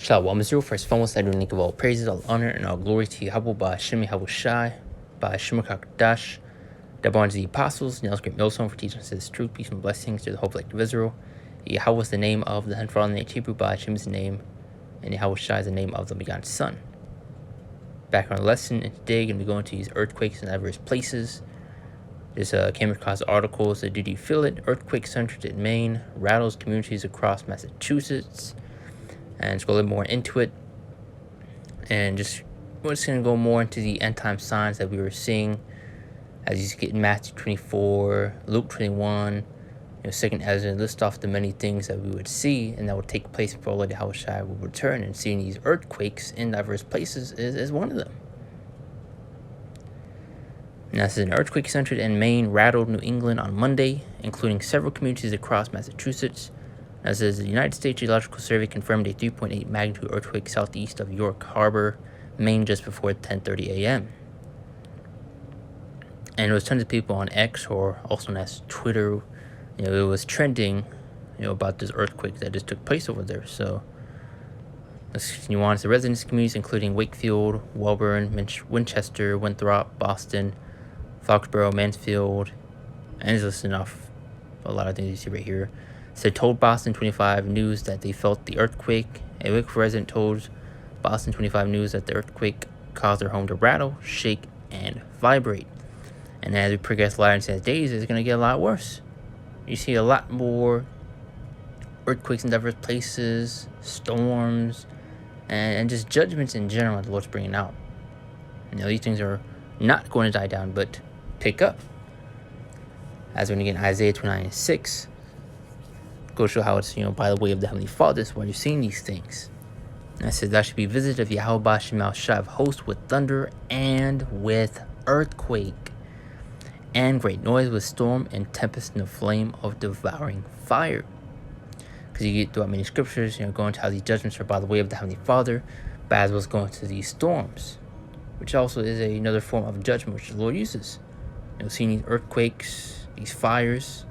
Shalom Israel, first foremost, I do give all praises, all honor, and all glory to Yahweh, Ba'Shem Yahweh Shai, Ba'Shem HaKadosh, that belongs to the apostles, Nail's great millstone for teaching us his truth, peace, and blessings to the whole collective of Israel. Yahweh is the name of the for all in the Hebrew, Ba'Shem is the name, and Yahweh Shai is the name of the begotten Son. Back on the lesson, and today going to be going to these earthquakes in diverse places. This came across articles that did you feel it? Earthquake centered in Maine, rattles communities across Massachusetts. And let's go a little more into it. And we're just going to go more into the end time signs that we were seeing as you get in Matthew 24, Luke 21, Second Ezra, list off the many things that we would see and that would take place before Lord Yahweh Shai will return. And seeing these earthquakes in diverse places is one of them. Now, this is an earthquake centered in Maine rattled New England on Monday, including several communities across Massachusetts. As the United States Geological Survey confirmed a 3.8 magnitude earthquake southeast of York Harbor, Maine, just before 10:30 a.m. And there was tons of people on X, or also known as Twitter. It was trending, about this earthquake that just took place over there. So let's continue on. The residence communities, including Wakefield, Welborn, Winchester, Winthrop, Boston, Foxborough, Mansfield, and it's listing off a lot of things you see right here. So told Boston 25 News that they felt the earthquake. A Wakefield resident told Boston 25 News that the earthquake caused their home to rattle, shake, and vibrate. And as we progress later into the days, it's going to get a lot worse. You see a lot more earthquakes in diverse places, storms, and just judgments in general that the Lord's bringing out. These things are not going to die down, but pick up. As we're going to get in Isaiah 29:6, go show how it's, by the way of the Heavenly Father, is why you're seeing these things. And it says, that should be visited of Yahweh Ba'Shem Shai of hosts with thunder and with earthquake and great noise with storm and tempest and the flame of devouring fire. Because you get throughout many scriptures, going to how these judgments are by the way of the Heavenly Father, but as well as going to these storms, which also is another form of judgment which the Lord uses. Seeing these earthquakes, these fires.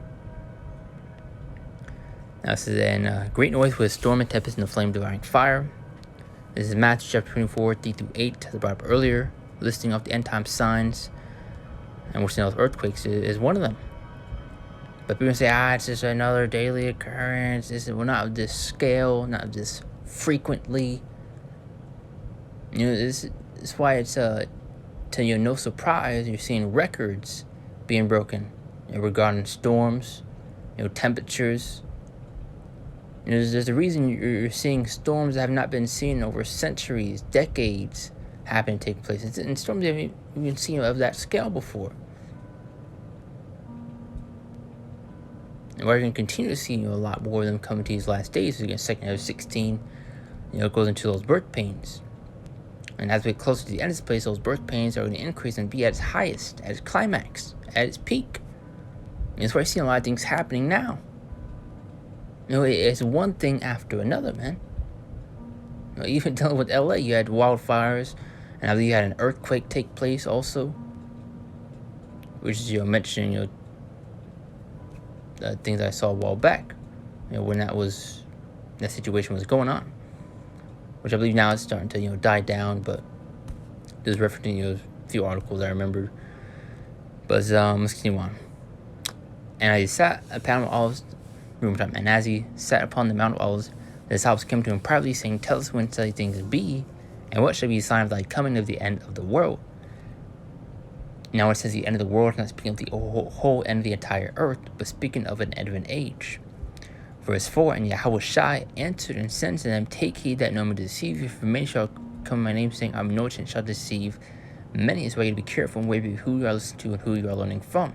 Now this is in great noise with storm and tempest and the flame devouring fire. This is Matthew chapter 24, 3-8, as I brought up earlier, listing off the end time signs. And we're seeing those earthquakes is one of them. But people say, it's just another daily occurrence. Not of this scale, not of this frequently. This is why it's to no surprise you're seeing records being broken regarding storms, temperatures. There's a reason you're seeing storms that have not been seen over centuries, decades, happen to take place. And storms you haven't even seen of that scale before. And we're going to continue to see a lot more of them coming to these last days. Again, 2 Ezra 16, it goes into those birth pains. And as we get closer to the end of this place, those birth pains are going to increase and be at its highest, at its climax, at its peak. And that's why you're seeing a lot of things happening now. It's one thing after another, man. Even dealing with LA, you had wildfires, and I believe you had an earthquake take place also, which is mentioning the things I saw a while back, when that situation was going on, which I believe now is starting to die down. But just referencing a few articles I remembered. But let's continue on. And I sat upon Olives. And as he sat upon the Mount of Olives, the disciples came to him privately, saying, tell us when shall these things be, and what shall be the sign of thy coming of the end of the world? Now it says the end of the world, not speaking of the whole end of the entire earth, but speaking of an end of an age. Verse 4, and Yahweh Shai answered and said to them, take heed that no man deceive you, for many shall come in my name, saying, I'm no and shall deceive many. It's why you to be careful and wait who you are listening to and who you are learning from.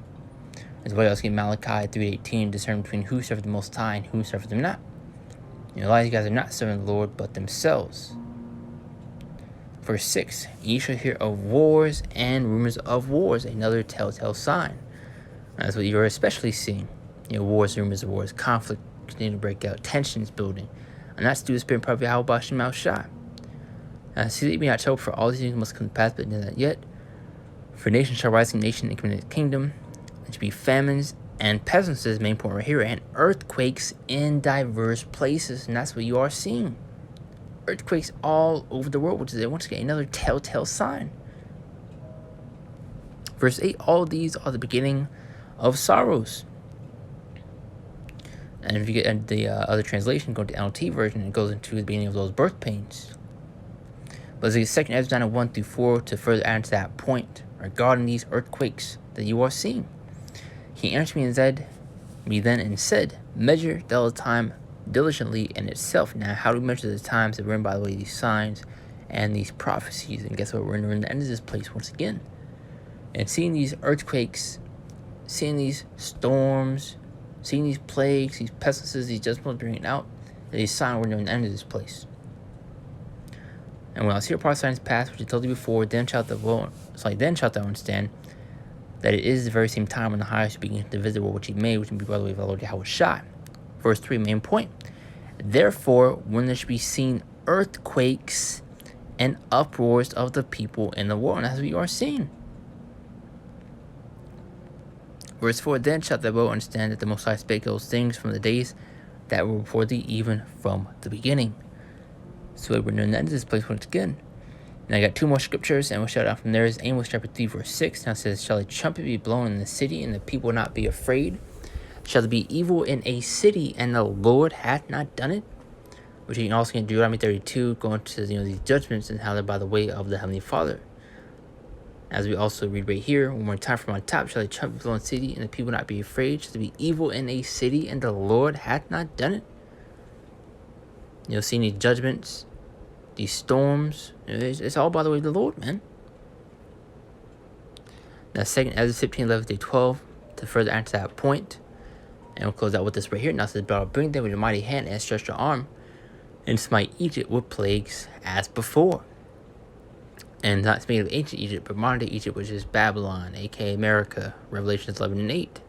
As well as in Malachi 3:18, discern between who serves the Most High and who serves them not. A lot of you guys are not serving the Lord, but themselves. Verse 6, ye shall hear of wars and rumors of wars, another telltale sign. That's what you're especially seeing. Wars, rumors of wars, conflict continue to break out, tensions building. And that's due to the spirit of Yahweh Ba'Shem Shai. See that we not hope for all these things must come to pass, but not yet. For nation shall rise in nation and come into the kingdom. There should be famines and pestilences, main point right here, and earthquakes in diverse places. And that's what you are seeing. earthquakes all over the world, which is once again another telltale sign. Verse 8, all these are the beginning of sorrows. And if you get the other translation, go to the NLT version, it goes into the beginning of those birth pains. But the second Ezra 1 through 4 to further add to that point regarding these earthquakes that you are seeing. He answered me then and said, measure the time diligently in itself. Now, how do we measure the times that we're in, by the way, these signs and these prophecies? And guess what? We're in the end of this place once again. And seeing these earthquakes, seeing these storms, seeing these plagues, these pestilences, these judgments bringing out, these signs we're in the end of this place. And when I see a part of signs past, which I told you before, then shalt thou understand that it is the very same time when the highest begins to visit which he made, which will be, by the way, of our Lord Yahweh Shai. Verse 3, main point. Therefore, when there should be seen earthquakes and uproars of the people in the world, and that's what you are seeing. Verse 4, then shalt thou understand that the Most High spake those things from the days that were before thee, even from the beginning. So we're near the end of this place once again. And I got two more scriptures, and we'll shout out from there. Is Amos chapter 3, verse 6. Now it says, shall a trumpet be blown in the city, and the people not be afraid? Shall there be evil in a city, and the Lord hath not done it? Which you can also get in Deuteronomy 32, going to these judgments and how they're by the way of the Heavenly Father. As we also read right here, one more time from on top, shall a trumpet be blown in the city, and the people not be afraid? Shall there be evil in a city, and the Lord hath not done it? You'll see these judgments, these storms, it's all by the way of the Lord, man. Now, 2 Ezra 15, 11 through 12, to further answer that point. And we'll close out with this right here. Now it says, but I'll bring them with your mighty hand and stretch your arm, and smite Egypt with plagues as before. And not speaking of ancient Egypt, but modern day Egypt, which is Babylon, aka America, Revelations 11 and 8.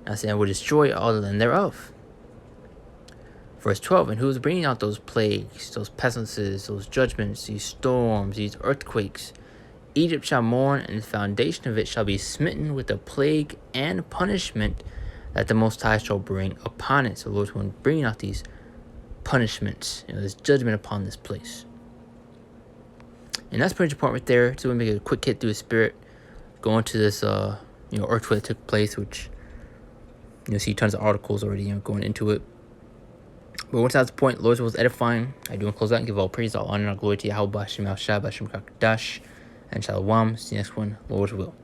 Now saying, I will destroy all the land thereof. Verse 12, and who is bringing out those plagues, those pestilences, those judgments, these storms, these earthquakes? Egypt shall mourn, and the foundation of it shall be smitten with a plague and punishment that the Most High shall bring upon it. So the Lord's going to bring out these punishments, this judgment upon this place. And that's pretty important right there. So we're going to make a quick hit through the spirit, go into this earthquake that took place, which you'll see tons of articles already going into it. But once that's the point, Lord's will is edifying. I do want to close out and give all praise, all honor, and all glory to Yahweh, Bashem El Shai, Bashem Kakadash, and Shalom. See you next one, Lord's will.